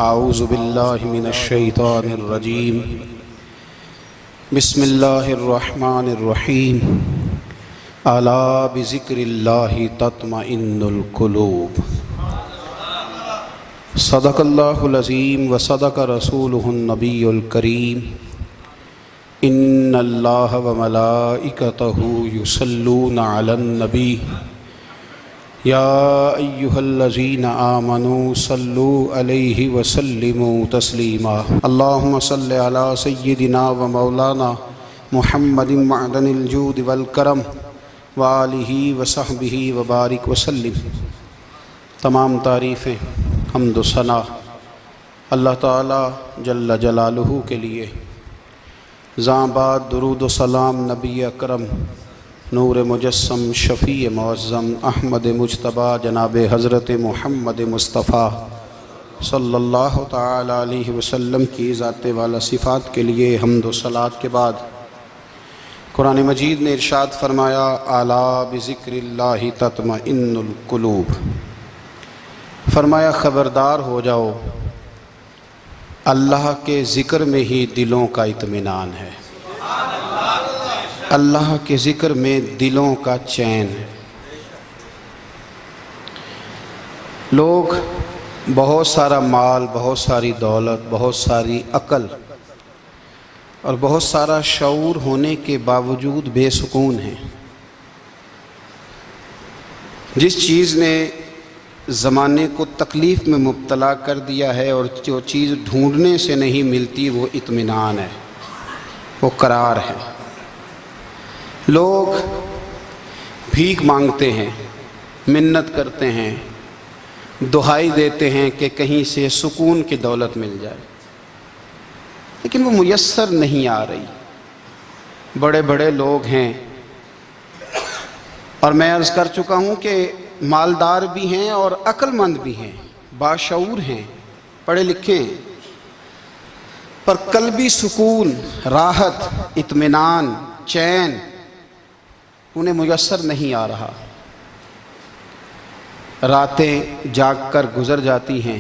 اعوذ باللہ من الشیطان الرجیم بسم اللہ الرحمن الرحیم الا بذکر اللہ تطمئن القلوب صدق اللہ العظیم وصدق رسولہ النبی الکریم ان اللہ وملائکتہ یصلون علی النبی یا ایہا الذین آمنوا صلوا علیہ وسلموا تسلیما اللہم صل علی سیدنا و مولانا محمد معدن الجود والکرم وآلہ وصحبہ وبارک وسلم۔ تمام تعریفیں حمد و ثنا اللہ تعالی جل جلالہ کے لیے۔ زاں بعد درود و سلام نبی اکرم نور مجسم شفیع معظم احمد مجتبی جناب حضرت محمد مصطفیٰ صلی اللہ تعالی علیہ وسلم کی ذات والا صفات کے لیے حمد و صلوات کے بعد قرآن مجید نے ارشاد فرمایا الا بذکر اللہ تطمئن القلوب، فرمایا خبردار ہو جاؤ اللہ کے ذکر میں ہی دلوں کا اطمینان ہے، اللہ کے ذکر میں دلوں کا چین ہے۔ لوگ بہت سارا مال، بہت ساری دولت، بہت ساری عقل اور بہت سارا شعور ہونے کے باوجود بے سکون ہیں۔ جس چیز نے زمانے کو تکلیف میں مبتلا کر دیا ہے اور جو چیز ڈھونڈنے سے نہیں ملتی وہ اطمینان ہے، وہ قرار ہے۔ لوگ بھیک مانگتے ہیں، منت کرتے ہیں، دہائی دیتے ہیں کہ کہیں سے سکون کی دولت مل جائے، لیکن وہ میسر نہیں آ رہی۔ بڑے بڑے لوگ ہیں اور میں عرض کر چکا ہوں کہ مالدار بھی ہیں اور عقل مند بھی ہیں، باشعور ہیں، پڑھے لکھے ہیں، پر قلبی سکون، راحت، اطمینان، چین انہیں میسر نہیں آ رہا۔ راتیں جاگ کر گزر جاتی ہیں،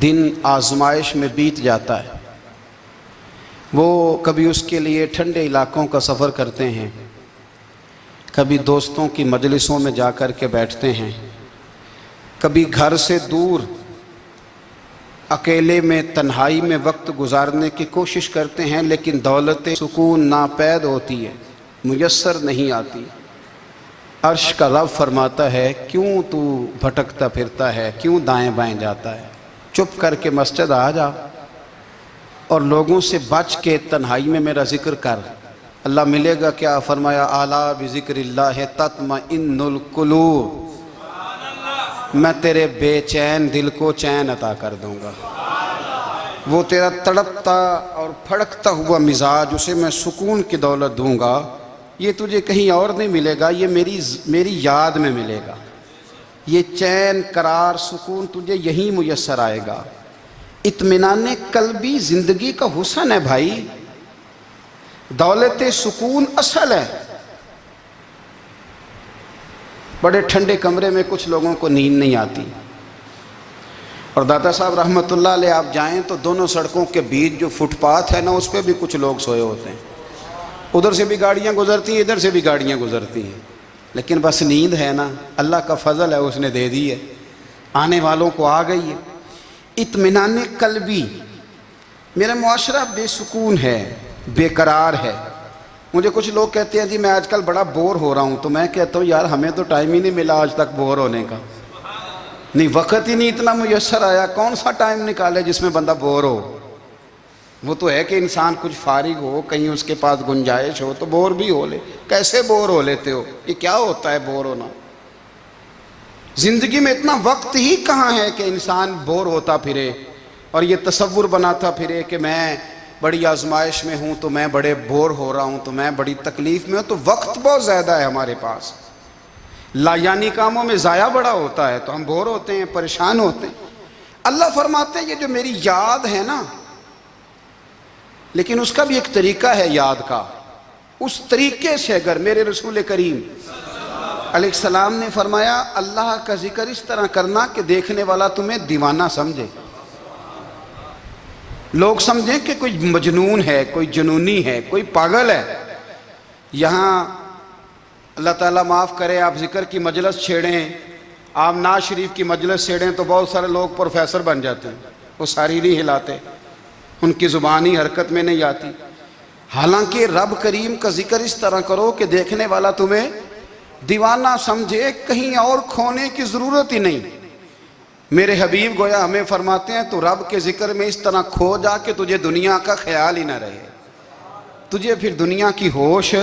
دن آزمائش میں بیت جاتا ہے۔ وہ کبھی اس کے لیے ٹھنڈے علاقوں کا سفر کرتے ہیں، کبھی دوستوں کی مجلسوں میں جا کر کے بیٹھتے ہیں، کبھی گھر سے دور اکیلے میں تنہائی میں وقت گزارنے کی کوشش کرتے ہیں، لیکن دولت سکون ناپید ہوتی ہے، میسر نہیں آتی۔ عرش کا رب فرماتا ہے کیوں تو بھٹکتا پھرتا ہے، کیوں دائیں بائیں جاتا ہے، چپ کر کے مسجد آ جا اور لوگوں سے بچ کے تنہائی میں میرا ذکر کر۔ اللہ ملے گا کیا؟ فرمایا اعلیٰ بذکر اللہ تطمئن القلوب، میں تیرے بے چین دل کو چین عطا کر دوں گا۔ وہ تیرا تڑپتا اور پھڑکتا ہوا مزاج، اسے میں سکون کی دولت دوں گا۔ یہ تجھے کہیں اور نہیں ملے گا، یہ میری یاد میں ملے گا۔ یہ چین، قرار، سکون تجھے یہیں میسر آئے گا۔ اطمینان قلبی زندگی کا حسن ہے بھائی، دولت سکون اصل ہے۔ بڑے ٹھنڈے کمرے میں کچھ لوگوں کو نیند نہیں آتی، اور داتا صاحب رحمۃ اللہ علیہ آپ جائیں تو دونوں سڑکوں کے بیچ جو فٹ پاتھ ہے نا، اس پہ بھی کچھ لوگ سوئے ہوتے ہیں۔ ادھر سے بھی گاڑیاں گزرتی ہیں، ادھر سے بھی گاڑیاں گزرتی ہیں، لیکن بس نیند ہے نا، اللہ کا فضل ہے، اس نے دے دی ہے، آنے والوں کو آ گئی ہے۔ اطمینان قلبی، میرا معاشرہ بے سکون ہے، بے قرار ہے۔ مجھے کچھ لوگ کہتے ہیں جی میں آج کل بڑا بور ہو رہا ہوں، تو میں کہتا ہوں یار ہمیں تو ٹائم ہی نہیں ملا آج تک بور ہونے کا، نہیں وقت ہی نہیں اتنا میسر آیا، کون سا ٹائم نکالے جس میں بندہ بور ہو؟ وہ تو ہے کہ انسان کچھ فارغ ہو، کہیں اس کے پاس گنجائش ہو تو بور بھی ہو لے۔ کیسے بور ہو لیتے ہو؟ یہ کیا ہوتا ہے بور ہونا؟ زندگی میں اتنا وقت ہی کہاں ہے کہ انسان بور ہوتا پھرے اور یہ تصور بناتا پھرے کہ میں بڑی آزمائش میں ہوں، تو میں بڑے بور ہو رہا ہوں، تو میں بڑی تکلیف میں ہوں۔ تو وقت بہت زیادہ ہے ہمارے پاس، لایانی کاموں میں ضائع بڑا ہوتا ہے، تو ہم بور ہوتے ہیں، پریشان ہوتے ہیں۔ اللہ فرماتے ہیں یہ جو میری یاد ہے نا، لیکن اس کا بھی ایک طریقہ ہے یاد کا، اس طریقے سے اگر میرے رسول کریم علیہ السلام نے فرمایا اللہ کا ذکر اس طرح کرنا کہ دیکھنے والا تمہیں دیوانہ سمجھے۔ لوگ سمجھیں کہ کوئی مجنون ہے، کوئی جنونی ہے، کوئی پاگل ہے۔ یہاں اللہ تعالیٰ معاف کرے، آپ ذکر کی مجلس چھیڑیں، آپ نعت شریف کی مجلس چھیڑیں تو بہت سارے لوگ پروفیسر بن جاتے ہیں، وہ ساری نہیں ہلاتے، ان کی زبان ہی حرکت میں نہیں آتی۔ حالانکہ رب کریم کا ذکر اس طرح کرو کہ دیکھنے والا تمہیں دیوانہ سمجھے، کہیں اور کھونے کی ضرورت ہی نہیں۔ میرے حبیب گویا ہمیں فرماتے ہیں تو رب کے ذکر میں اس طرح کھو جا کہ تجھے دنیا کا خیال ہی نہ رہے، تجھے پھر دنیا کی ہوش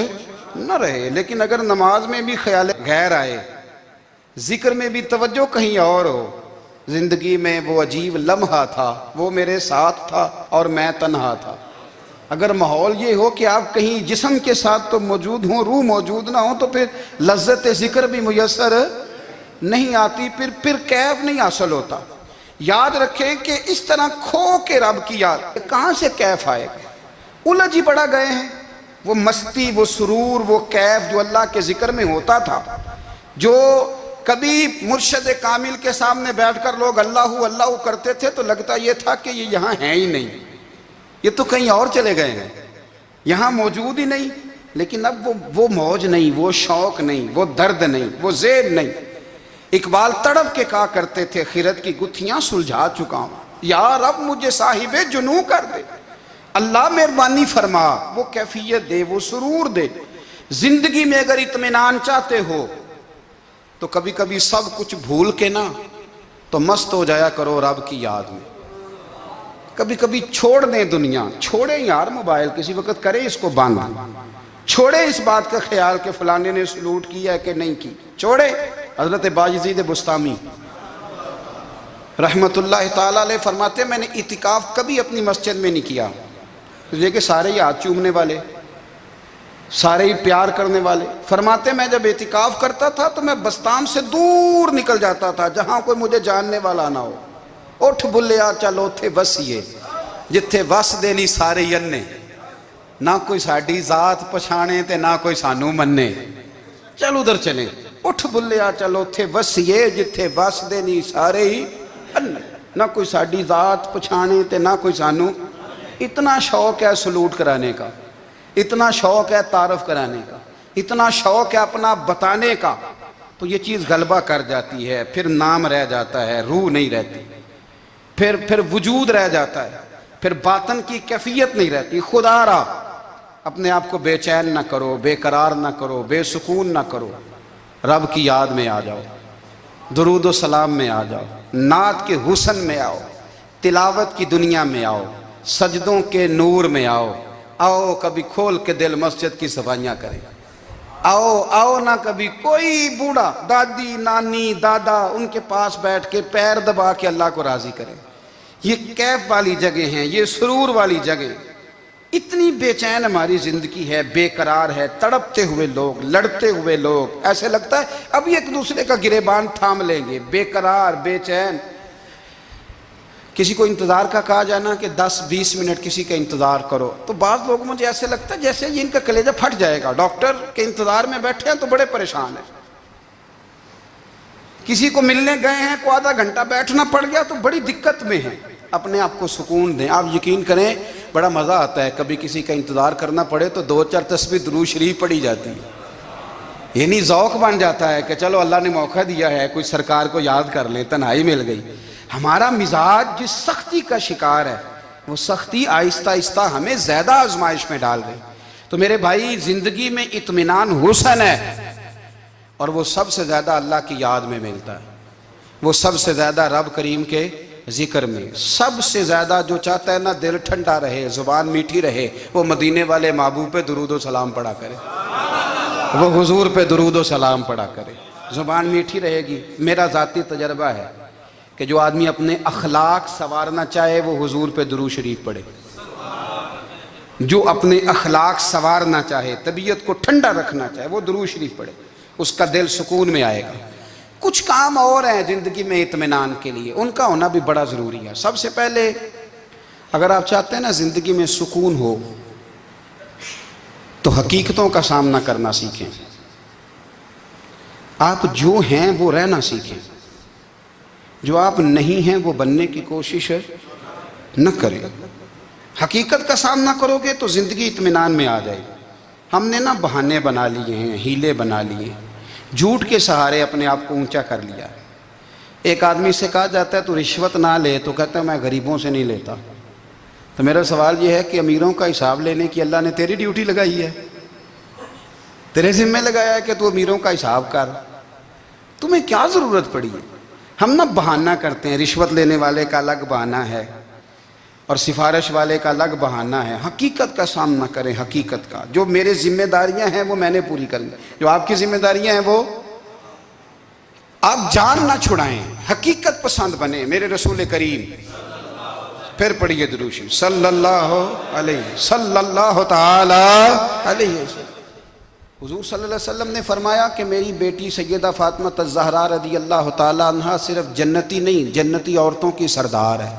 نہ رہے۔ لیکن اگر نماز میں بھی خیال غیر آئے، ذکر میں بھی توجہ کہیں اور ہو، زندگی میں وہ عجیب لمحہ تھا، وہ میرے ساتھ تھا اور میں تنہا تھا، اگر ماحول یہ ہو کہ آپ کہیں جسم کے ساتھ تو موجود ہوں، روح موجود نہ ہو، تو پھر لذت ذکر بھی میسر نہیں آتی، پھر کیف نہیں حاصل ہوتا۔ یاد رکھیں کہ اس طرح کھو کے رب کی یاد کہاں سے کیف آئے گا؟ الجھ ہی پڑا گئے ہیں۔ وہ مستی، وہ سرور، وہ کیف جو اللہ کے ذکر میں ہوتا تھا، جو کبھی مرشد کامل کے سامنے بیٹھ کر لوگ اللہ اللہ کرتے تھے تو لگتا یہ تھا کہ یہ یہاں ہیں ہی نہیں، یہ تو کہیں اور چلے گئے ہیں، یہاں موجود ہی نہیں۔ لیکن اب وہ موج نہیں، وہ شوق نہیں، وہ درد نہیں، وہ زیب نہیں۔ اقبال تڑپ کے کہا کرتے تھے، خیرت کی گتھیاں سلجھا چکا ہوں، یا رب مجھے صاحب جنوں کر دے، اللہ مہربانی فرما، وہ کیفیت دے، وہ سرور دے۔ زندگی میں اگر اطمینان چاہتے ہو تو کبھی کبھی سب کچھ بھول کے نا تو مست ہو جایا کرو رب کی یاد میں۔ کبھی کبھی چھوڑ دیں دنیا، چھوڑیں یار موبائل، کسی وقت کریں اس کو بند، چھوڑیں اس بات کا خیال کہ فلانے نے سلوٹ کیا ہے کہ نہیں کی، چھوڑیں۔ حضرت باجزید بستامی رحمت اللہ تعالیٰ علیہ فرماتے ہیں میں نے اعتکاف کبھی اپنی مسجد میں نہیں کیا، یہ کہ سارے ہی ہاتھ چومنے والے، سارے ہی پیار کرنے والے۔ فرماتے میں جب اعتکاف کرتا تھا تو میں بستان سے دور نکل جاتا تھا جہاں کوئی مجھے جاننے والا نہ ہو۔ اٹھ بلیا چل اوتھے وسیے جتھے وس دے نہیں سارے ینے، نہ کوئی ساڈی ذات پچھانے تے نہ کوئی سانو مننے، چل ادھر چلیں۔ اٹھ بلیا چل اوتھے وسیے جتھے وس دے نہیں سارے ہی انے، نہ کوئی ساڈی ذات پچھانے تے نہ کوئی سانو۔ اتنا شوق ہے سلوٹ کرانے کا، اتنا شوق ہے تعارف کرانے کا، اتنا شوق ہے اپنا بتانے کا، تو یہ چیز غلبہ کر جاتی ہے، پھر نام رہ جاتا ہے، روح نہیں رہتی، پھر وجود رہ جاتا ہے، پھر باطن کی کیفیت نہیں رہتی۔ خدا را اپنے آپ کو بے چین نہ کرو، بے قرار نہ کرو، بے سکون نہ کرو، رب کی یاد میں آ جاؤ، درود و سلام میں آ جاؤ، نعت کے حسن میں آؤ، تلاوت کی دنیا میں آؤ، سجدوں کے نور میں آؤ۔ آؤ کبھی کھول کے دل مسجد کی صفائیاں کریں، آؤ نہ کبھی کوئی بوڑھا، دادی، نانی، دادا، ان کے پاس بیٹھ کے پیر دبا کے اللہ کو راضی کریں۔ یہ کیف والی جگہ ہیں، یہ سرور والی جگہ۔ اتنی بے چین ہماری زندگی ہے، بے قرار ہے، تڑپتے ہوئے لوگ، لڑتے ہوئے لوگ، ایسے لگتا ہے ابھی ایک دوسرے کا گریبان تھام لیں گے، بے قرار، بے چین۔ کسی کو انتظار کا کہا جانا کہ 10-20 منٹ کسی کا انتظار کرو تو بعض لوگ مجھے ایسے لگتا ہے جیسے ان کا کلیجہ پھٹ جائے گا، ڈاکٹر کے انتظار میں بیٹھے ہیں تو بڑے پریشان ہیں۔ کسی کو ملنے گئے ہیں کو آدھا گھنٹہ بیٹھنا پڑ گیا تو بڑی دقت میں ہیں۔ اپنے آپ کو سکون دیں۔ آپ یقین کریں بڑا مزہ آتا ہے، کبھی کسی کا انتظار کرنا پڑے تو 2-4 تسبیح درود شریف پڑھی جاتی ہے، یعنی ذوق بن جاتا ہے کہ چلو اللہ نے موقع دیا ہے، کوئی سرکار کو یاد کر لیں، تنہائی مل گئی۔ ہمارا مزاج جس سختی کا شکار ہے، وہ سختی آہستہ آہستہ ہمیں زیادہ آزمائش میں ڈال گئی۔ تو میرے بھائی زندگی میں اطمینان حسن ہے، اور وہ سب سے زیادہ اللہ کی یاد میں ملتا ہے، وہ سب سے زیادہ رب کریم کے ذکر میں۔ سب سے زیادہ جو چاہتا ہے نا دل ٹھنڈا رہے، زبان میٹھی رہے، وہ مدینے والے محبوب پہ درود و سلام پڑھا کرے، وہ حضور پہ درود و سلام پڑھا کرے، زبان میٹھی رہے گی۔ میرا ذاتی تجربہ ہے کہ جو آدمی اپنے اخلاق سنوارنا چاہے وہ حضور پہ درود شریف پڑھے، جو اپنے اخلاق سنوارنا چاہے، طبیعت کو ٹھنڈا رکھنا چاہے، وہ درود شریف پڑھے، اس کا دل سکون میں آئے گا۔ کچھ کام اور ہیں زندگی میں اطمینان کے لیے، ان کا ہونا بھی بڑا ضروری ہے۔ سب سے پہلے اگر آپ چاہتے ہیں نا زندگی میں سکون ہو تو حقیقتوں کا سامنا کرنا سیکھیں، آپ جو ہیں وہ رہنا سیکھیں، جو آپ نہیں ہیں وہ بننے کی کوشش نہ کریں۔ حقیقت کا سامنا کرو گے تو زندگی اطمینان میں آ جائے گی۔ ہم نے نا بہانے بنا لیے ہیں، ہیلے بنا لیے ہیں، جھوٹ کے سہارے اپنے آپ کو اونچا کر لیا۔ ایک آدمی سے کہا جاتا ہے تو رشوت نہ لے، تو کہتا ہے میں غریبوں سے نہیں لیتا۔ تو میرا سوال یہ ہے کہ امیروں کا حساب لینے کی اللہ نے تیری ڈیوٹی لگائی ہے، تیرے ذمہ لگایا ہے کہ تو امیروں کا حساب کر، تمہیں کیا ضرورت پڑی ہے؟ ہم نا بہانہ کرتے ہیں، رشوت لینے والے کا الگ بہانہ ہے اور سفارش والے کا الگ بہانہ ہے۔ حقیقت کا سامنا کریں، حقیقت کا۔ جو میرے ذمہ داریاں ہیں وہ میں نے پوری کرنی، جو آپ کی ذمہ داریاں ہیں وہ آپ جان نہ چھڑائیں، حقیقت پسند بنیں۔ میرے رسول کریم، پھر پڑھیے درود شریف صلی اللہ تعالی علیہ وسلم۔ حضور صلی اللہ علیہ وسلم نے فرمایا کہ میری بیٹی سیدہ فاطمہ الزہرا رضی اللہ تعالی عنہا صرف جنتی نہیں، جنتی عورتوں کی سردار ہے۔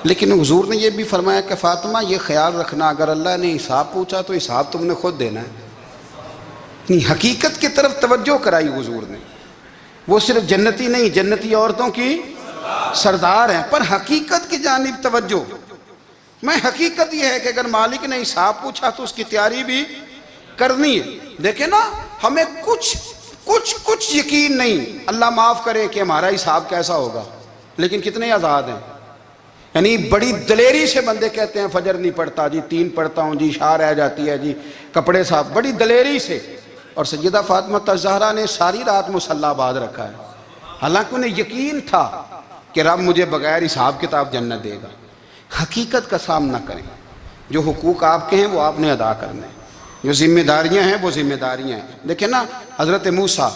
لیکن حضور نے یہ بھی فرمایا کہ فاطمہ یہ خیال رکھنا اگر اللہ نے حساب پوچھا تو حساب تم نے خود دینا ہے۔ حقیقت کی طرف توجہ کرائی حضور نے، وہ صرف جنتی نہیں، جنتی عورتوں کی سردار ہیں، پر حقیقت کی جانب توجہ۔ میں حقیقت یہ ہے کہ اگر مالک نے حساب پوچھا تو اس کی تیاری بھی کرنی ہے۔ دیکھیں نا، ہمیں کچھ یقین نہیں، اللہ معاف کرے کہ ہمارا حساب کیسا ہوگا، لیکن کتنے آزاد ہیں۔ یعنی بڑی دلیری سے بندے کہتے ہیں فجر نہیں پڑھتا جی، 3 پڑھتا ہوں جی، شاہ رہ جاتی ہے جی، کپڑے صاف، بڑی دلیری سے۔ اور سیدہ فاطمہ الزہرا نے ساری رات مصلی آباد رکھا ہے، حالانکہ انہیں یقین تھا کہ رب مجھے بغیر حساب کتاب جنت دے گا۔ حقیقت کا سامنا کریں، جو حقوق آپ کے ہیں وہ آپ نے ادا کرنے ہیں، جو ذمہ داریاں ہیں وہ ذمہ داریاں ہیں۔ دیکھیں نا، حضرت موسیٰ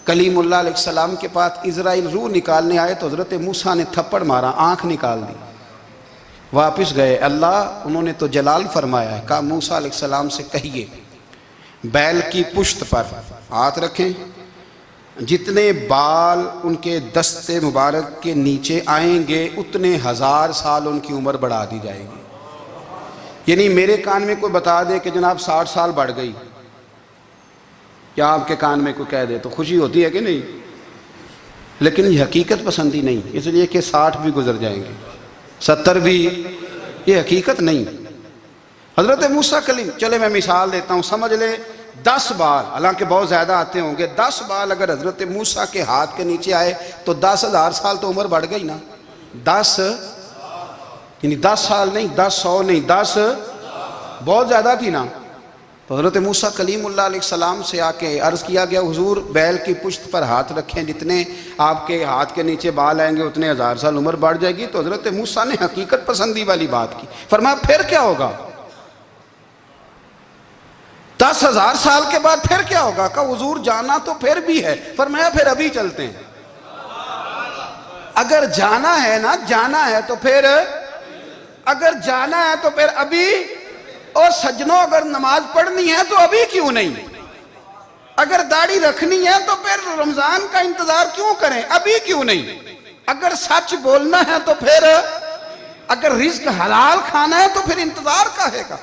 کلیم اللہ علیہ السلام کے پاس اسرائیل روح نکالنے آئے تو حضرت موسیٰ نے تھپڑ مارا، آنکھ نکال دی، واپس گئے۔ اللہ انہوں نے تو جلال فرمایا ہے، کہا موسیٰ علیہ السلام سے کہیے بیل کی پشت پر ہاتھ رکھیں، جتنے بال ان کے دست مبارک کے نیچے آئیں گے اتنے 1000 سال ان کی عمر بڑھا دی جائے گی۔ یعنی میرے کان میں کوئی بتا دے کہ جناب 60 سال بڑھ گئی، یا آپ کے کان میں کوئی کہہ دے تو خوشی ہوتی ہے کہ نہیں؟ لیکن یہ حقیقت پسندی نہیں، اس لیے کہ 60 بھی گزر جائیں گے، 70 بھی، یہ حقیقت نہیں۔ حضرت موسیٰ کلیم، چلے میں مثال دیتا ہوں، سمجھ لے 10 بال، حالانکہ بہت زیادہ آتے ہوں گے، 10 بال اگر حضرت موسیٰ کے ہاتھ کے نیچے آئے تو 10,000 سال تو عمر بڑھ گئی نا۔ 10 یعنی 10 سال نہیں، 10 100 نہیں، 10 بہت زیادہ تھی نا۔ تو حضرت موسیٰ کلیم اللہ علیہ السلام سے آ کے عرض کیا گیا، حضور بیل کی پشت پر ہاتھ رکھیں، جتنے آپ کے ہاتھ کے نیچے بال آئیں گے اتنے 1000 سال عمر بڑھ جائے گی۔ تو حضرت موسیٰ نے حقیقت پسندی والی بات کی، فرمایا پھر کیا ہوگا؟ 10,000 سال کے بعد پھر کیا ہوگا؟ کہا حضور جانا تو پھر بھی ہے، فرمایا پھر ابھی چلتے ہیں۔ اگر جانا ہے نا، جانا ہے تو پھر، اگر جانا ہے تو پھر ابھی۔ اور سجنوں، اگر نماز پڑھنی ہے تو ابھی کیوں نہیں؟ اگر داڑھی رکھنی ہے تو پھر رمضان کا انتظار کیوں کریں؟ ابھی کیوں نہیں؟ اگر سچ بولنا ہے تو پھر، اگر رزق حلال کھانا ہے تو پھر انتظار کا ہے کا۔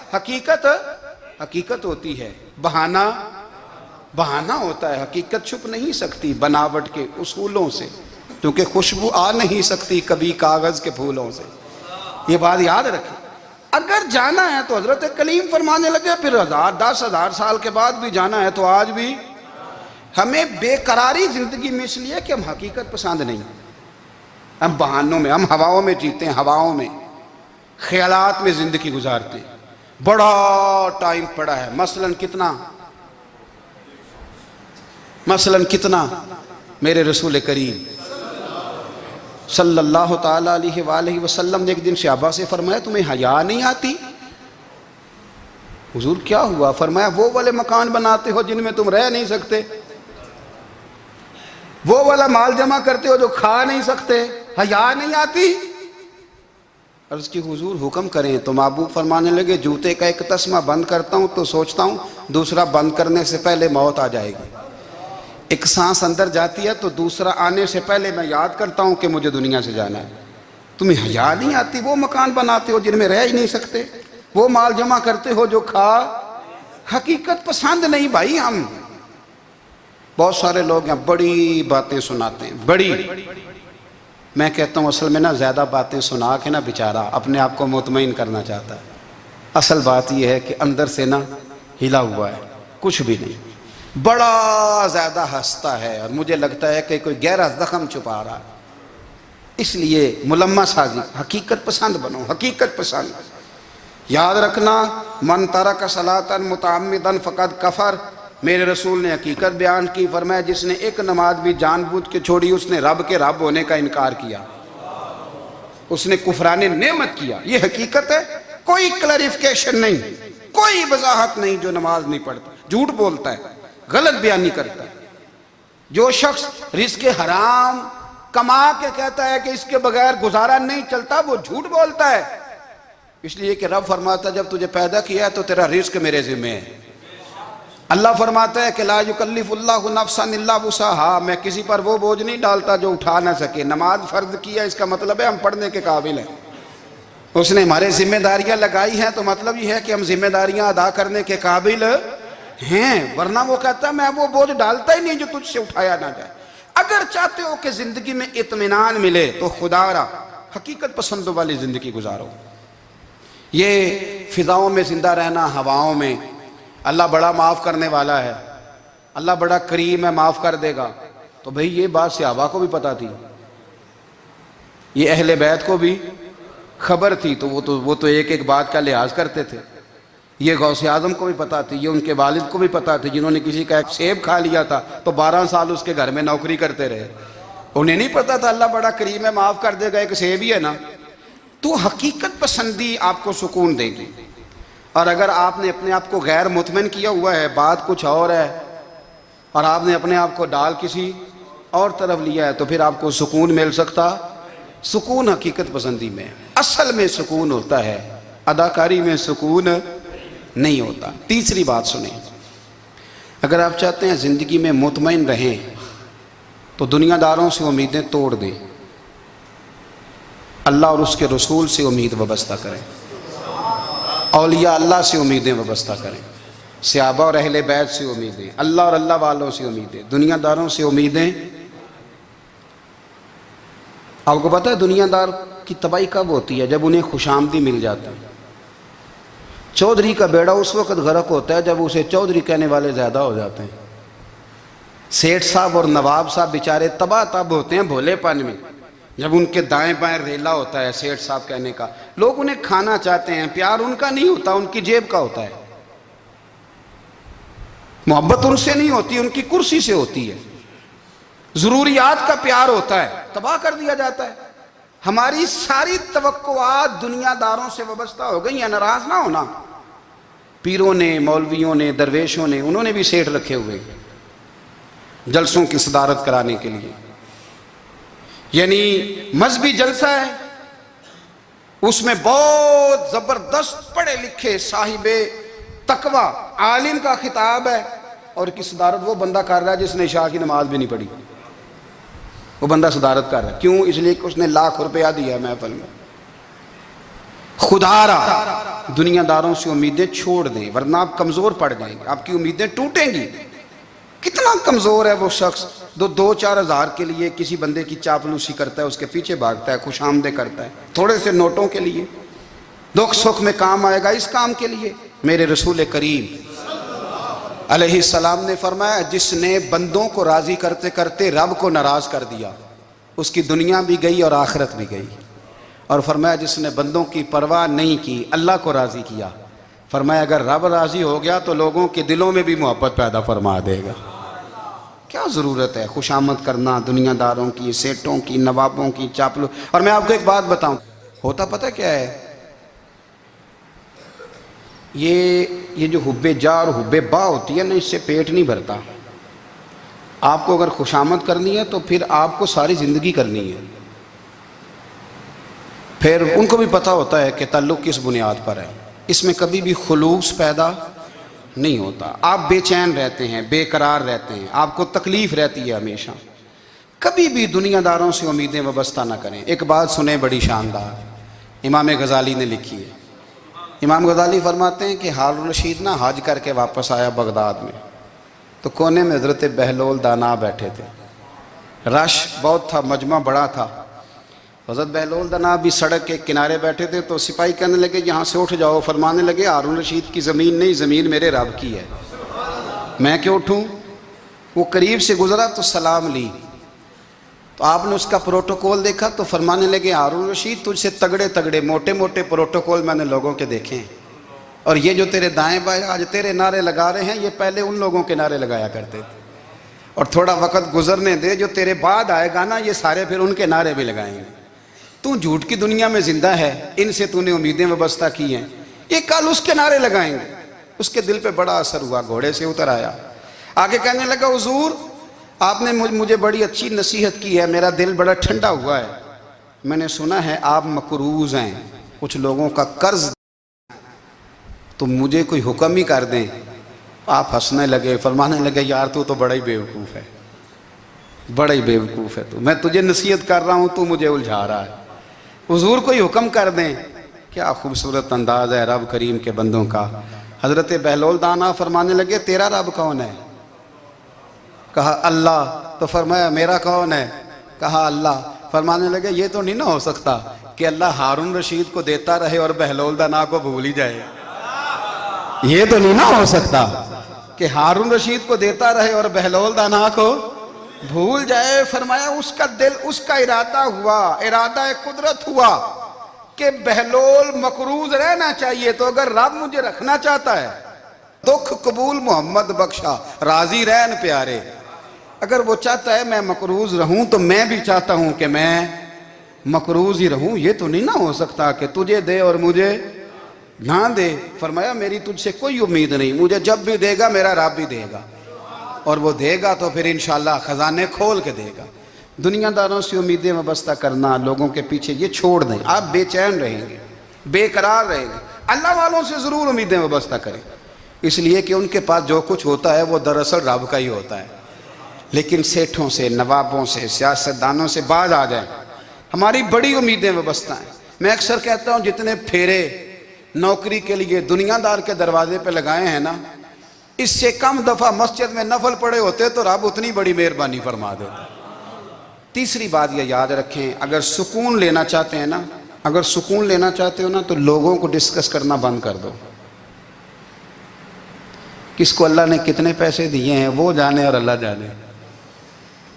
حقیقت ہوتی ہے، بہانہ ہوتا ہے، حقیقت چھپ نہیں سکتی بناوٹ کے اصولوں سے، کیونکہ خوشبو آ نہیں سکتی کبھی کاغذ کے پھولوں سے۔ یہ بات یاد رکھیں، اگر جانا ہے تو حضرت کلیم فرمانے لگے پھر 10,000 سال کے بعد بھی جانا ہے تو آج بھی۔ ہمیں بے قراری زندگی میں اس لیے کہ ہم حقیقت پسند نہیں، ہم بہانوں میں، ہم ہواؤں میں جیتے ہیں، ہواؤں میں، خیالات میں زندگی گزارتے ہیں۔ بڑا ٹائم پڑا ہے، مثلاً کتنا میرے رسول کریم صلی اللہ تعالیٰ علیہ وآلہ وسلم نے ایک دن صحابہ سے فرمایا تمہیں حیا نہیں آتی؟ حضور کیا ہوا؟ فرمایا وہ والے مکان بناتے ہو جن میں تم رہ نہیں سکتے، وہ والا مال جمع کرتے ہو جو کھا نہیں سکتے، حیا نہیں آتی؟ عرض کی حضور حکم کریں تو محبوب فرمانے لگے جوتے کا ایک تسمہ بند کرتا ہوں تو سوچتا ہوں دوسرا بند کرنے سے پہلے موت آ جائے گی، ایک سانس اندر جاتی ہے تو دوسرا آنے سے پہلے میں یاد کرتا ہوں کہ مجھے دنیا سے جانا ہے۔ تمہیں حیا نہیں آتی؟ وہ مکان بناتے ہو جن میں رہ ہی نہیں سکتے، وہ مال جمع کرتے ہو جو کھا۔ حقیقت پسند نہیں بھائی ہم۔ بہت سارے لوگ ہیں بڑی باتیں سناتے ہیں، بڑی میں کہتا ہوں اصل میں نا زیادہ باتیں سنا کے نا بیچارہ اپنے آپ کو مطمئن کرنا چاہتا ہے، اصل بات یہ ہے کہ اندر سے نا ہلا ہوا ہے، کچھ بھی نہیں، بڑا زیادہ ہنستا ہے اور مجھے لگتا ہے کہ کوئی گہرا زخم چھپا رہا ہے۔ اس لیے ملمہ سازی، حقیقت پسند بنو، حقیقت پسند۔ یاد رکھنا، من ترک صلاۃ متعمدا فقد کفر، میرے رسول نے حقیقت بیان کی، فرمایا جس نے ایک نماز بھی جان بوجھ کے چھوڑی اس نے رب کے رب ہونے کا انکار کیا، اس نے کفران نعمت کیا۔ یہ حقیقت ہے، کوئی کلیریفیکیشن نہیں، کوئی وضاحت نہیں۔ جو نماز نہیں پڑھتا، جھوٹ بولتا ہے، غلط بیانی کرتا ہے، جو شخص رزق حرام کما کے کہتا ہے کہ اس کے بغیر گزارا نہیں چلتا، وہ جھوٹ بولتا ہے۔ اس لیے کہ رب فرماتا ہے جب تجھے پیدا کیا ہے تو تیرا رزق میرے ذمہ ہے۔ اللہ فرماتا ہے کہ لا یکلف اللہ نفسا الا وسعہا، میں کسی پر وہ بوجھ نہیں ڈالتا جو اٹھا نہ سکے۔ نماز فرض کیا، اس کا مطلب ہے ہم پڑھنے کے قابل ہیں، اس نے ہمارے ذمہ داریاں لگائی ہیں، تو مطلب یہ ہے کہ ہم ذمہ داریاں ادا کرنے کے قابل ہیں، ورنہ وہ کہتا ہے میں وہ بوجھ ڈالتا ہی نہیں جو تجھ سے اٹھایا نہ جائے۔ اگر چاہتے ہو کہ زندگی میں اطمینان ملے تو خدا را حقیقت پسندوں والی زندگی گزارو۔ یہ فضاؤں میں زندہ رہنا، ہواؤں میں، اللہ بڑا معاف کرنے والا ہے، اللہ بڑا کریم ہے، معاف کر دے گا، تو بھئی یہ بات صحابہ کو بھی پتا تھی، یہ اہل بیت کو بھی خبر تھی، تو وہ تو ایک ایک بات کا لحاظ کرتے تھے۔ یہ غوث اعظم کو بھی پتا تھی، یہ ان کے والد کو بھی پتا تھی، جنہوں نے کسی کا ایک سیب کھا لیا تھا تو 12 سال اس کے گھر میں نوکری کرتے رہے، انہیں نہیں پتا تھا اللہ بڑا کریم ہے، معاف کر دے گا، ایک سیب ہی ہے نا۔ تو حقیقت پسندی آپ کو سکون دے گی، اور اگر آپ نے اپنے آپ کو غیر مطمئن کیا ہوا ہے، بات کچھ اور ہے، اور آپ نے اپنے آپ کو ڈال کسی اور طرف لیا ہے، تو پھر آپ کو سکون مل سکتا؟ سکون حقیقت پسندی میں، اصل میں سکون ہوتا ہے، اداکاری میں سکون نہیں ہوتا۔ تیسری بات سنیں، اگر آپ چاہتے ہیں زندگی میں مطمئن رہیں تو دنیا داروں سے امیدیں توڑ دیں، اللہ اور اس کے رسول سے امید وابستہ کریں، اولیاء اللہ سے امیدیں وابستہ کریں، صحابہ اور اہل بیت سے امیدیں، اللہ اور اللہ والوں سے امیدیں، دنیا داروں سے امیدیں۔ آپ کو پتہ ہے دنیا دار کی تباہی کب ہوتی ہے؟ جب انہیں خوش آمدی مل جاتی ہے۔ چودھری کا بیڑا اس وقت غرق ہوتا ہے جب اسے چودھری کہنے والے زیادہ ہو جاتے ہیں۔ سیٹھ صاحب اور نواب صاحب بیچارے تباہ تب ہوتے ہیں بھولے پن میں، جب ان کے دائیں بائیں ریلا ہوتا ہے سیٹھ صاحب کہنے کا، لوگ انہیں کھانا چاہتے ہیں، پیار ان کا نہیں ہوتا، ان کی جیب کا ہوتا ہے، محبت ان سے نہیں ہوتی، ان کی کرسی سے ہوتی ہے، ضروریات کا پیار ہوتا ہے، تباہ کر دیا جاتا ہے۔ ہماری ساری توقعات دنیا داروں سے وابستہ ہو گئی ہیں، ناراض نہ ہونا۔ پیروں نے، مولویوں نے، درویشوں نے، انہوں نے بھی سیٹھ رکھے ہوئے جلسوں کی صدارت کرانے کے لیے، یعنی مذہبی جلسہ ہے، اس میں بہت زبردست پڑھے لکھے صاحب تقوی عالم کا خطاب ہے، اور کی صدارت وہ بندہ کر رہا ہے جس نے عشاء کی نماز بھی نہیں پڑھی، وہ بندہ صدارت کر رہا ہے۔ کیوں؟ اس لیے کہ اس نے لاکھ روپیہ دیا محفل میں۔ خدا را دنیا داروں سے امیدیں چھوڑ دیں، ورنہ آپ کمزور پڑ جائیں گے، آپ کی امیدیں ٹوٹیں گی۔ کتنا کمزور ہے وہ شخص جو 2-4 ہزار کے لیے کسی بندے کی چاپلوسی کرتا ہے، اس کے پیچھے بھاگتا ہے، خوش آمدیں کرتا ہے، تھوڑے سے نوٹوں کے لیے، دکھ سکھ میں کام آئے گا اس کام کے لیے۔ میرے رسول کریم علیہ السلام نے فرمایا جس نے بندوں کو راضی کرتے کرتے رب کو ناراض کر دیا، اس کی دنیا بھی گئی اور آخرت بھی گئی۔ اور فرمایا جس نے بندوں کی پرواہ نہیں کی، اللہ کو راضی کیا، فرمایا اگر رب راضی ہو گیا تو لوگوں کے دلوں میں بھی محبت پیدا فرما دے گا۔ کیا ضرورت ہے خوش آمد کرنا دنیا داروں کی، سیٹوں کی، نوابوں کی، چاپلو۔ اور میں آپ کو ایک بات بتاؤں، ہوتا پتہ کیا ہے؟ یہ جو حب جا اور حب با ہوتی ہے نا، اس سے پیٹ نہیں بھرتا۔ آپ کو اگر خوش آمد کرنی ہے تو پھر آپ کو ساری زندگی کرنی ہے۔ پھر ان کو بھی پتہ ہوتا ہے کہ تعلق کس بنیاد پر ہے، اس میں کبھی بھی خلوص پیدا نہیں ہوتا۔ آپ بے چین رہتے ہیں، بے قرار رہتے ہیں، آپ کو تکلیف رہتی ہے ہمیشہ۔ کبھی بھی دنیا داروں سے امیدیں وابستہ نہ کریں۔ ایک بات سنیں بڑی شاندار، امام غزالی نے لکھی ہے۔ امام غزالی فرماتے ہیں کہ ہارون رشید نا حج کر کے واپس آیا بغداد میں، تو کونے میں حضرت بہلول دانا بیٹھے تھے، رش بہت تھا، مجمع بڑا تھا، حضرت بہلول دنا بھی سڑک کے کنارے بیٹھے تھے تو سپاہی کہنے لگے یہاں سے اٹھ جاؤ، فرمانے لگے ہارون رشید کی زمین نہیں، زمین میرے رب کی ہے، میں کیوں اٹھوں؟ وہ قریب سے گزرا تو سلام لی، تو آپ نے اس کا پروٹوکول دیکھا تو فرمانے لگے ہارون رشید تجھ سے تگڑے تگڑے موٹے موٹے پروٹوکول میں نے لوگوں کے دیکھے ہیں، اور یہ جو تیرے دائیں بائیں آج تیرے نعرے لگا رہے ہیں یہ پہلے ان لوگوں کے نعرے لگایا کرتے تھے، اور تھوڑا وقت گزرنے دے، جو تیرے بعد آئے گا نا یہ سارے پھر ان کے نعرے بھی لگائیں گے۔ تو جھوٹ کی دنیا میں زندہ ہے، ان سے تو نے امیدیں وابستہ کی ہیں، یہ کل اس کے نعرے لگائیں گے۔ اس کے دل پہ بڑا اثر ہوا، گھوڑے سے اتر آیا، آگے کہنے لگا حضور آپ نے مجھے بڑی اچھی نصیحت کی ہے، میرا دل بڑا ٹھنڈا ہوا ہے، میں نے سنا ہے آپ مقروض ہیں، کچھ لوگوں کا قرض، تو مجھے کوئی حکم ہی کر دیں۔ آپ ہنسنے لگے، فرمانے لگے یار تو بڑا ہی بیوقوف ہے، بڑا ہی بیوقوف ہے تو، میں تجھے نصیحت کر رہا ہوں تو مجھے الجھا رہا ہے، حضور کوئی حکم کر دیں۔ کیا خوبصورت انداز ہے رب کریم کے بندوں کا۔ حضرت بہلول دانا فرمانے لگے تیرا رب کون ہے؟ کہا اللہ، تو فرمایا میرا کون ہے؟ کہا اللہ۔ فرمانے لگے یہ تو نہیں نہ ہو سکتا کہ اللہ ہارون رشید کو دیتا رہے اور بہلول دانا کو بھول ہی جائے، یہ تو نہیں نہ ہو سکتا کہ ہارون رشید کو دیتا رہے اور بہلول دانا کو بھول جائے۔ فرمایا اس کا دل، اس کا ارادہ ہوا، ارادہ قدرت ہوا کہ بہلول مقروض رہنا چاہیے، تو اگر رب مجھے رکھنا چاہتا ہے، دکھ قبول محمد بخشا راضی رہن پیارے، اگر وہ چاہتا ہے میں مقروض رہوں تو میں بھی چاہتا ہوں کہ میں مقروض ہی رہوں، یہ تو نہیں نہ ہو سکتا کہ تجھے دے اور مجھے نہ دے۔ فرمایا میری تجھ سے کوئی امید نہیں، مجھے جب بھی دے گا میرا رب بھی دے گا، اور وہ دے گا تو پھر انشاءاللہ خزانے کھول کے دے گا۔ دنیا داروں سے امیدیں وابستہ کرنا، لوگوں کے پیچھے، یہ چھوڑ دیں، آپ بے چین رہیں گے، بے قرار رہیں گے۔ اللہ والوں سے ضرور امیدیں وابستہ کریں، اس لیے کہ ان کے پاس جو کچھ ہوتا ہے وہ دراصل رب کا ہی ہوتا ہے، لیکن سیٹھوں سے، نوابوں سے، سیاستدانوں سے باز آ جائیں، ہماری بڑی امیدیں وابستہ ہیں۔ میں اکثر کہتا ہوں جتنے پھیرے نوکری کے لیے دنیا دار کے دروازے پہ لگائے ہیں نا، اس سے کم دفعہ مسجد میں نفل پڑے ہوتے تو رب اتنی بڑی مہربانی فرما دیتا۔ تیسری بات یہ یاد رکھیں، اگر سکون لینا چاہتے ہیں نا، اگر سکون لینا چاہتے ہو نا تو لوگوں کو ڈسکس کرنا بند کر دو۔ کس کو اللہ نے کتنے پیسے دیے ہیں وہ جانے اور اللہ جانے،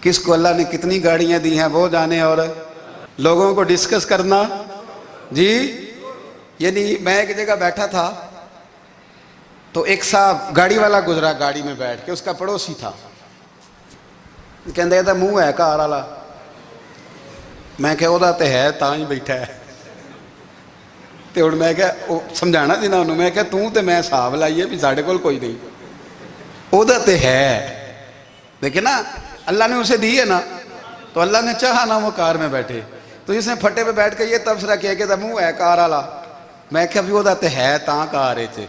کس کو اللہ نے کتنی گاڑیاں دی ہیں وہ جانے، اور لوگوں کو ڈسکس کرنا جی۔ یعنی میں ایک جگہ بیٹھا تھا تو ایک صاحب گاڑی والا گزرا، گاڑی میں بیٹھ کے، اس کا پڑوسی تھا، کہندے تھا منہ ہے کار والا، میں کہ وہ تے ہے تاں ہی بیٹھا ہے، تے ہن میں کہ سمجھانا سی نا انہوں، میں کہ توں تے میں حساب لائیے بھی ساڈے کول کوئی نہیں، وہ تے ہے، لیکن نا اللہ نے اسے دی ہے نا، تو اللہ نے چاہا نا وہ کار میں بیٹھے، تو جس نے پھٹے پہ بیٹھ کے یہ تبصرہ کیا کہ منہ ہے کار والا، میں کہ ابھی وہ تے ہے تاں کار ہے۔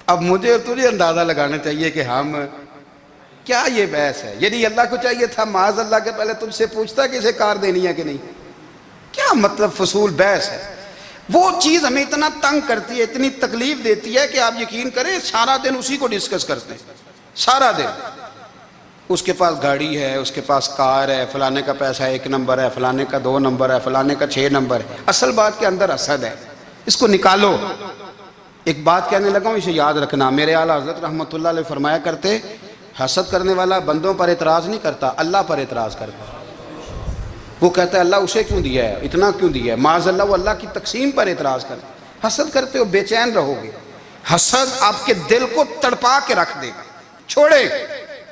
اب مجھے اور تجھے اندازہ لگانا چاہیے کہ ہم کیا یہ بحث ہے، یعنی اللہ کو چاہیے تھا معاذ اللہ کے پہلے تم سے پوچھتا کہ اسے کار دینی ہے کہ نہیں، کیا مطلب فضول بحث ہے۔ وہ چیز ہمیں اتنا تنگ کرتی ہے، اتنی تکلیف دیتی ہے کہ آپ یقین کریں سارا دن اسی کو ڈسکس کرتے ہیں، سارا دن۔ اس کے پاس گاڑی ہے، اس کے پاس کار ہے، فلانے کا پیسہ 1 نمبر ہے، فلانے کا 2 نمبر ہے، فلانے کا 6 نمبر ہے، اصل بات کے اندر حسد ہے، اس کو نکالو۔ ایک بات کہنے لگا ہوں، اسے یاد رکھنا، میرے اعلیٰ حضرت رحمۃ اللہ علیہ فرمایا کرتے، حسد کرنے والا بندوں پر اعتراض نہیں کرتا، اللہ پر اعتراض کرتا ہے۔ وہ کہتا ہے اللہ اسے کیوں دیا ہے، اتنا کیوں دیا ہے، معاذ اللہ وہ اللہ کی تقسیم پر اعتراض کرتا ہے۔ حسد کرتے ہو بے چین رہو گے، حسد آپ کے دل کو تڑپا کے رکھ دے گا، چھوڑے۔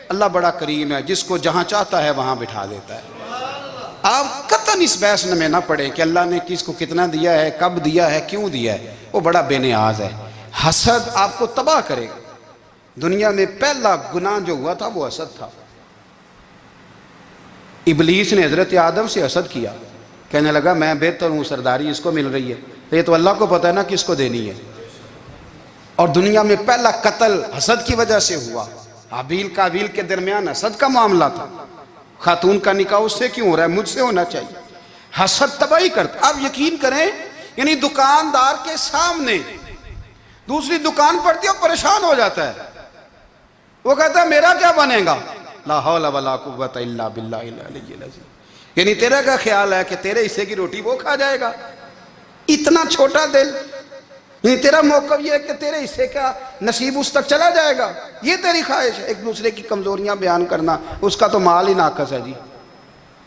اللہ بڑا کریم ہے، جس کو جہاں چاہتا ہے وہاں بٹھا دیتا ہے۔ آپ قطعاً اس بحث میں نہ پڑے کہ اللہ نے کس کو کتنا دیا ہے، کب دیا ہے، کیوں دیا ہے، وہ بڑا بے نیاز ہے۔ حسد آپ کو تباہ کرے گا۔ دنیا میں پہلا گناہ جو ہوا تھا وہ حسد تھا۔ ابلیس نے حضرت آدم سے حسد کیا، کہنے لگا میں بہتر ہوں، سرداری اس کو مل رہی ہے، یہ تو اللہ کو پتہ ہے نا کس کو دینی ہے۔ اور دنیا میں پہلا قتل حسد کی وجہ سے ہوا، حابیل قابیل کے درمیان حسد کا معاملہ تھا، خاتون کا نکاح اس سے کیوں ہو رہا ہے، مجھ سے ہونا چاہیے۔ حسد تباہی کرتا۔ آپ یقین کریں، یعنی دکاندار کے سامنے دوسری دکان پڑتی ہے اور پریشان ہو جاتا ہے، وہ کہتا ہے میرا کیا بنے گا، لا حول ولا قوت الا باللہ العلی العظیم۔ یعنی تیرا کا خیال ہے کہ تیرے حصے کی روٹی وہ کھا جائے گا؟ اتنا چھوٹا دل. یعنی تیرا موقف یہ ہے کہ تیرے حصے کا نصیب اس تک چلا جائے گا، یہ تیری خواہش ہے. ایک دوسرے کی کمزوریاں بیان کرنا، اس کا تو مال ہی ناقص ہے جی،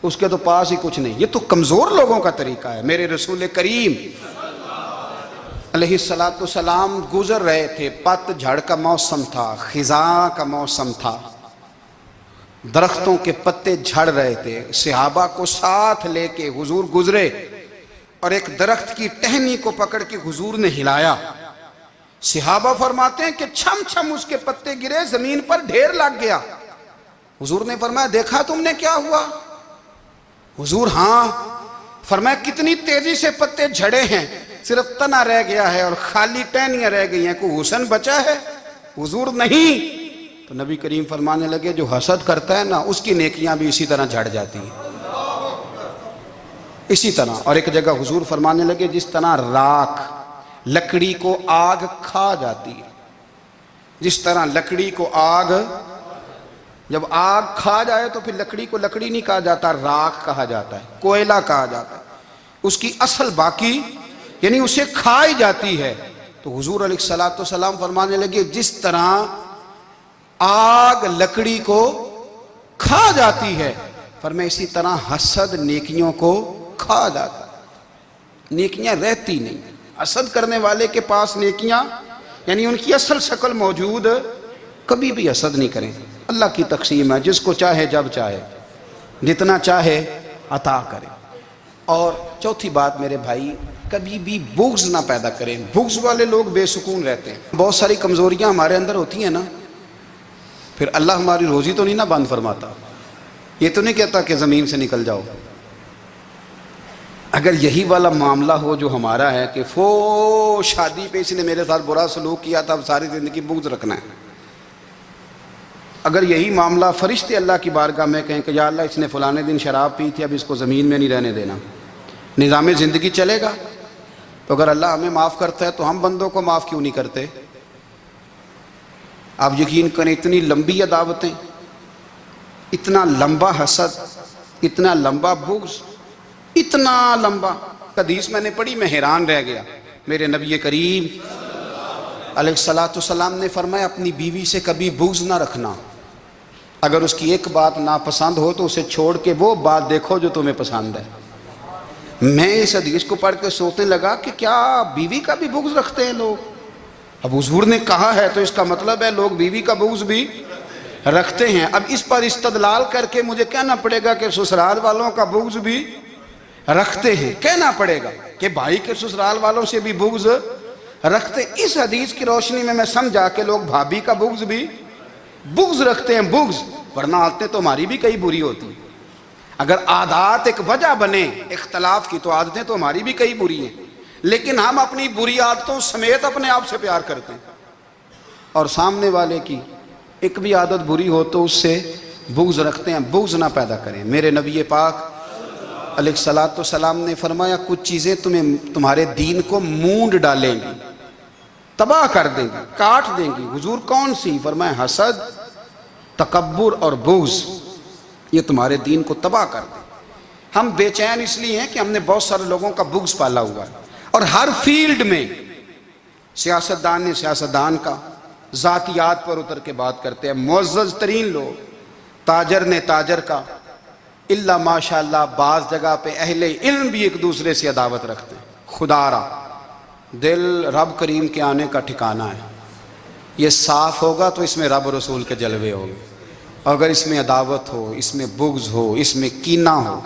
اس کے تو پاس ہی کچھ نہیں. یہ تو کمزور لوگوں کا طریقہ ہے. میرے رسول کریم علیہ السلام گزر رہے تھے، پت جھڑ کا موسم تھا، خزاں کا موسم تھا، درختوں کے پتے جھڑ رہے تھے. صحابہ کو ساتھ لے کے حضور گزرے اور ایک درخت کی ٹہنی کو پکڑ کے حضور نے ہلایا. صحابہ فرماتے ہیں کہ چھم چھم اس کے پتے گرے، زمین پر ڈھیر لگ گیا. حضور نے فرمایا دیکھا تم نے کیا ہوا؟ حضور ہاں. فرمایا کتنی تیزی سے پتے جھڑے ہیں، صرف تنا رہ گیا ہے اور خالی ٹہنیاں رہ گئی ہیں، کوئی حسن بچا ہے؟ حضور نہیں. تو نبی کریم فرمانے لگے جو حسد کرتا ہے نا، اس کی نیکیاں بھی اسی طرح جھڑ جاتی ہیں، اسی طرح. اور ایک جگہ حضور فرمانے لگے جس طرح راکھ لکڑی کو آگ کھا جاتی ہے، جس طرح لکڑی کو آگ، جب آگ کھا جائے تو پھر لکڑی کو لکڑی نہیں کہا جاتا، راکھ کہا جاتا ہے، کوئلہ کہا جاتا ہے. اس کی اصل باقی یعنی اسے کھائی جاتی ہے. تو حضور علیہ السلام فرمانے لگے جس طرح آگ لکڑی کو کھا جاتی ہے، فرمایا اسی طرح حسد نیکیوں کو کھا جاتا ہے، نیکیاں رہتی نہیں. حسد کرنے والے کے پاس نیکیاں یعنی ان کی اصل شکل موجود، کبھی بھی حسد نہیں کریں. اللہ کی تقسیم ہے، جس کو چاہے جب چاہے جتنا چاہے عطا کرے. اور چوتھی بات میرے بھائی، کبھی بھی بغض نہ پیدا کریں. بغض والے لوگ بے سکون رہتے ہیں. بہت ساری کمزوریاں ہمارے اندر ہوتی ہیں نا، پھر اللہ ہماری روزی تو نہیں نہ بند فرماتا. یہ تو نہیں کہتا کہ زمین سے نکل جاؤ. اگر یہی والا معاملہ ہو جو ہمارا ہے کہ شادی پہ اس نے میرے ساتھ برا سلوک کیا تھا، اب ساری زندگی بغض رکھنا ہے. اگر یہی معاملہ فرشتے اللہ کی بارگاہ میں کہیں کہ یا اللہ اس نے فلانے دن شراب پی تھی، اب اس کو زمین میں نہیں رہنے دینا، نظام زندگی چلے گا. تو اگر اللہ ہمیں معاف کرتا ہے تو ہم بندوں کو معاف کیوں نہیں کرتے؟ آپ یقین کریں اتنی لمبی عداوتیں، اتنا لمبا حسد، اتنا لمبا بغض، اتنا لمبا. حدیث میں نے پڑھی، میں حیران رہ گیا. میرے نبی کریم علیہ السلام نے فرمایا اپنی بیوی سے کبھی بغض نہ رکھنا. اگر اس کی ایک بات ناپسند ہو تو اسے چھوڑ کے وہ بات دیکھو جو تمہیں پسند ہے. میں اس حدیث کو پڑھ کے سوچنے لگا کہ کیا بیوی کا بھی بغض رکھتے ہیں لوگ؟ اب حضور نے کہا ہے تو اس کا مطلب ہے لوگ بیوی کا بغض بھی رکھتے ہیں. اب اس پر استدلال کر کے مجھے کہنا پڑے گا کہ سسرال والوں کا بغض بھی رکھتے ہیں. کہنا پڑے گا کہ بھائی کے سسرال والوں سے بھی بغض رکھتے. اس حدیث کی روشنی میں سمجھا کہ لوگ بھابھی کا بغض بھی بغض رکھتے ہیں. بغض، ورنہ عادتیں تو ہماری بھی کئی بری ہوتی ہیں. اگر عادات ایک وجہ بنے اختلاف کی تو عادتیں تو ہماری بھی کئی بری ہیں، لیکن ہم اپنی بری عادتوں سمیت اپنے آپ سے پیار کرتے ہیں، اور سامنے والے کی ایک بھی عادت بری ہو تو اس سے بغض رکھتے ہیں. بغض نہ پیدا کریں. میرے نبی پاک علیہ السلام نے فرمایا کچھ چیزیں تمہارے دین کو مونڈ ڈالیں گی، تباہ کر دیں گی، کاٹ دیں گی. حضور کون سی؟ فرمایا حسد، تکبر اور بغض، یہ تمہارے دین کو تباہ کر دیں. ہم بے چین اس لیے ہیں کہ ہم نے بہت سارے لوگوں کا بغض پالا ہوا ہے، اور ہر فیلڈ میں سیاستدان نے سیاستدان کا، ذاتیات پر اتر کے بات کرتے ہیں، معزز ترین لوگ، تاجر نے تاجر کا، اللہ ماشاءاللہ بعض جگہ پہ اہل علم بھی ایک دوسرے سے عداوت رکھتے ہیں. خدا را دل رب کریم کے آنے کا ٹھکانہ ہے. یہ صاف ہوگا تو اس میں رب رسول کے جلوے ہوں گے. اگر اس میں عداوت ہو، اس میں بغض ہو، اس میں کینہ ہو،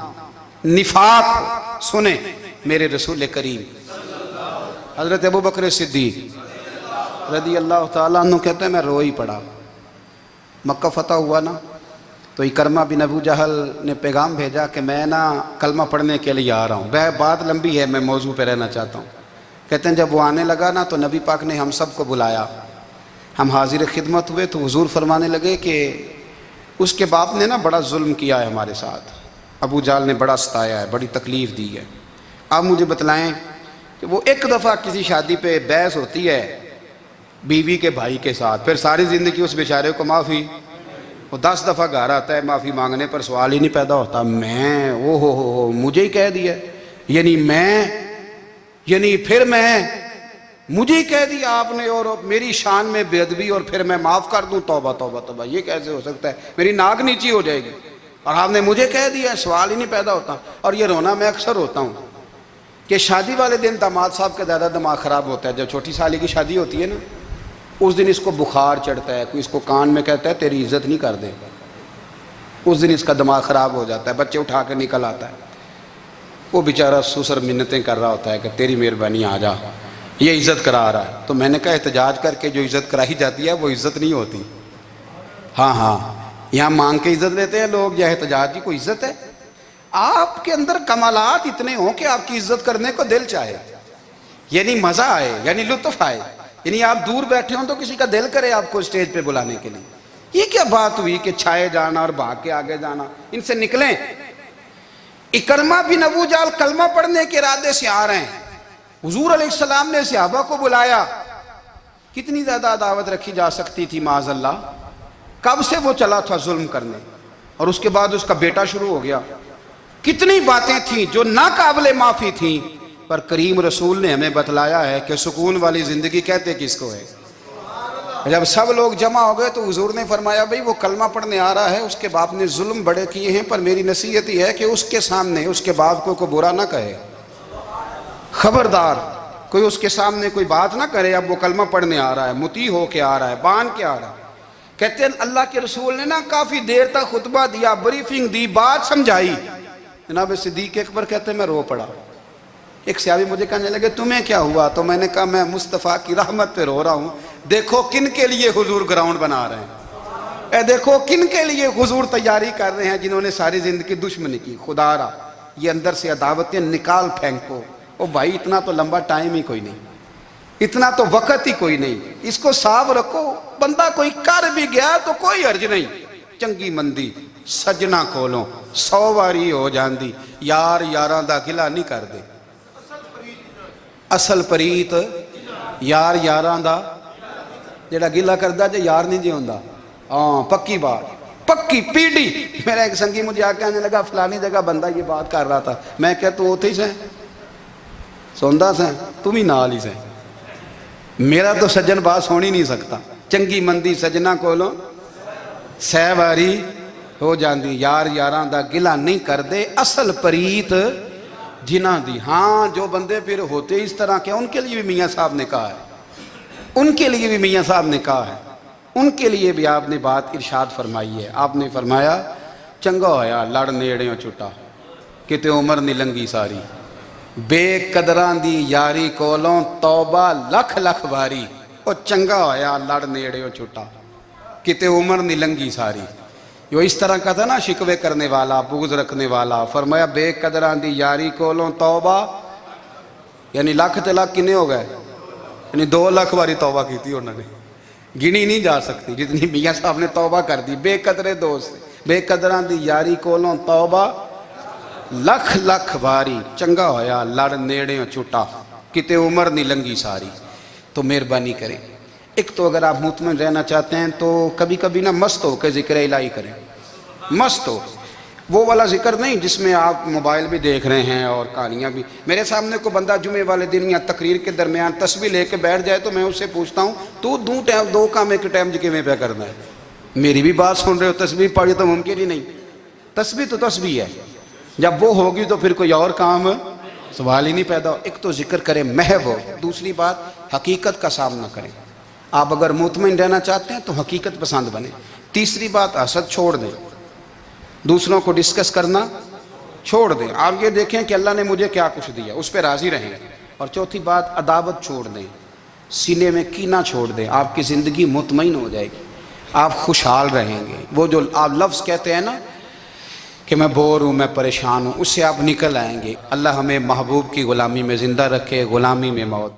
نفاق ہو، سنیں میرے رسول کریم حضرت ابوبکر صدیق رضی اللہ تعالیٰ عنہ کہتے ہیں میں رو ہی پڑا. مکہ فتح ہوا نا تو اکرمہ بن ابو جہل نے پیغام بھیجا کہ میں نا کلمہ پڑھنے کے لیے آ رہا ہوں. بات لمبی ہے، میں موضوع پہ رہنا چاہتا ہوں. کہتے ہیں جب وہ آنے لگا نا تو نبی پاک نے ہم سب کو بلایا، ہم حاضر خدمت ہوئے. تو حضور فرمانے لگے کہ اس کے باپ نے نا بڑا ظلم کیا ہے ہمارے ساتھ، ابو جہل نے بڑا ستایا ہے، بڑی تکلیف دی ہے. آپ مجھے بتلائیں کہ وہ ایک دفعہ کسی شادی پہ بحث ہوتی ہے بیوی کے بھائی کے ساتھ، پھر ساری زندگی اس بیچارے کو معافی وہ 10 دفعہ گھر آتا ہے معافی مانگنے پر سوال ہی نہیں پیدا ہوتا میں او ہو مجھے ہی کہہ دیا یعنی پھر میں مجھے ہی کہہ دیا آپ نے اور میری شان میں بے ادبی اور پھر میں معاف کر دوں توبہ توبہ توبہ یہ کیسے ہو سکتا ہے میری ناک نیچی ہو جائے گی اور آپ نے مجھے کہہ دیا سوال ہی نہیں پیدا ہوتا اور یہ رونا میں اکثر ہوتا ہوں کہ شادی والے دن داماد صاحب کا زیادہ دماغ خراب ہوتا ہے جب چھوٹی سالی کی شادی ہوتی ہے نا اس دن اس کو بخار چڑھتا ہے کوئی اس کو کان میں کہتا ہے تیری عزت نہیں کر دے اس دن اس کا دماغ خراب ہو جاتا ہے بچے اٹھا کے نکل آتا ہے وہ بیچارہ سسر منتیں کر رہا ہوتا ہے کہ تیری مہربانی آ جا یہ عزت کرا رہا ہے تو میں نے کہا احتجاج کر کے جو عزت کرائی جاتی ہے وہ عزت نہیں ہوتی ہاں یہاں مانگ کے عزت لیتے ہیں لوگ یا احتجاج کی کوئی عزت ہے آپ کے اندر کمالات اتنے ہوں کہ آپ کی عزت کرنے کو دل چاہے یعنی مزہ آئے یعنی لطف آئے یعنی آپ دور بیٹھے ہوں تو کسی کا دل کرے آپ کو اسٹیج پہ بلانے کے لیے یہ کیا بات ہوئی کہ چھائے جانا اور بھاگ کے آگے جانا ان سے نکلیں اکرمہ بن ابو جہل کلمہ پڑھنے کے ارادے سے آ رہے ہیں حضور علیہ السلام نے صحابہ کو بلایا کتنی زیادہ دعوت رکھی جا سکتی تھی معاذ اللہ کب سے وہ چلا تھا ظلم کرنے اور اس کے بعد اس کا بیٹا شروع ہو گیا کتنی باتیں تھیں جو ناقابل معافی تھیں پر کریم رسول نے ہمیں بتلایا ہے کہ سکون والی زندگی کہتے کس کو ہے جب سب لوگ جمع ہو گئے تو حضور نے فرمایا بھئی وہ کلمہ پڑھنے آ رہا ہے اس کے باپ نے ظلم بڑے کیے ہیں پر میری نصیحت یہ ہے کہ اس کے سامنے اس کے باپ کو کوئی برا نہ کہے خبردار کوئی اس کے سامنے کوئی بات نہ کرے اب وہ کلمہ پڑھنے آ رہا ہے مطیع ہو کے آ رہا ہے بان کے آ رہا ہے کہتے ہیں اللہ کے رسول نے نا کافی دیر تک خطبہ دیا بریفنگ دی بات سمجھائی جناب صدیق اکبر کہتے ہیں میں رو پڑا ایک صحابی مجھے کہنے لگے تمہیں کیا ہوا تو میں نے کہا میں مصطفیٰ کی رحمت پہ رو رہا ہوں دیکھو کن کے لیے حضور گراؤنڈ بنا رہے ہیں اے دیکھو کن کے لیے حضور تیاری کر رہے ہیں جنہوں نے ساری زندگی دشمنی کی خدا را یہ اندر سے عداوتیں نکال پھینکو او بھائی اتنا تو لمبا ٹائم ہی کوئی نہیں اتنا تو وقت ہی کوئی نہیں اس کو صاف رکھو بندہ کوئی کر بھی گیا تو کوئی عرض نہیں چنگی مندی سجنا کھولو 100 واری ہو جاندی یار یاراں دا گلا نہیں کر دے اصل پریت یار یاراں دا جڑا گلا کردا جے یار نہیں جی ہوندا ہاں پکی بات پکی پیڑی میرا ایک سنگی مجھے آ کے آنے لگا فلانی جگہ بندہ یہ بات کر رہا تھا میں کہ تو اوتھے ہی سے سوندا سے تم ہی نال ہی سے میرا تو سجن باس ہونی نہیں سکتا چنگی مندی سجنا کولوں 100 واری ہو جاندی یار یاراں دا گلا نہیں کر دے اصل پریت جنہ دی ہاں جو بندے پھر ہوتے اس طرح کے ان کے لیے بھی میاں صاحب نے کہا ہے ان کے لیے بھی میاں صاحب نے کہا ہے ان کے لیے بھی آپ نے بات ارشاد فرمائی ہے آپ نے فرمایا چنگا ہویا لڑ نیڑیوں چھٹا کتے عمر نہیں لنگی ساری بے قدران دی یاری کولوں توبہ لکھ لکھ باری او چنگا ہویا لڑ نیڑیوں چھٹا کتے عمر نہیں لنگی ساری جو اس طرح کا تھا نا شکوے کرنے والا بغض رکھنے والا فرمایا بے قدران دی یاری کولوں توبہ یعنی لاکھ تے لاکھ کنے ہو گئے یعنی 2 لاکھ باری توبہ کی تھی انہوں نے گنی نہیں جا سکتی جتنی میاں صاحب نے توبہ کر دی بے قدرے دوست بے قدران دی یاری کولوں توبہ لکھ لکھ باری چنگا ہویا لڑ نیڑیوں چھٹا کتے عمر نہیں لنگی ساری تو مہربانی کریں ایک تو اگر آپ مطمئن رہنا چاہتے ہیں تو کبھی کبھی نا مست ہو کے ذکر الہی کریں مست ہو وہ والا ذکر نہیں جس میں آپ موبائل بھی دیکھ رہے ہیں اور کہانیاں بھی میرے سامنے کو بندہ جمعے والے دن یا تقریر کے درمیان تسبیح لے کے بیٹھ جائے تو میں اس سے پوچھتا ہوں تو 2 کام ایک ٹائم جکے میں پہ کرنا ہے میری بھی بات سن رہے ہو تسبیح پڑھی تو ممکن ہی نہیں تسبیح تو تسبیح ہے جب وہ ہوگی تو پھر کوئی اور کام سوال ہی نہیں پیدا ہو ایک تو ذکر کریں محو ہو دوسری بات حقیقت کا سامنا کریں آپ اگر مطمئن رہنا چاہتے ہیں تو حقیقت پسند بنیں تیسری بات حسد چھوڑ دیں دوسروں کو ڈسکس کرنا چھوڑ دیں آپ یہ دیکھیں کہ اللہ نے مجھے کیا کچھ دیا اس پہ راضی رہیں اور چوتھی بات عداوت چھوڑ دیں سینے میں کینہ چھوڑ دیں آپ کی زندگی مطمئن ہو جائے گی آپ خوشحال رہیں گے وہ جو آپ لفظ کہتے ہیں نا کہ میں بور ہوں میں پریشان ہوں اس سے آپ نکل آئیں گے اللہ ہمیں محبوب کی غلامی میں زندہ رکھے غلامی میں موت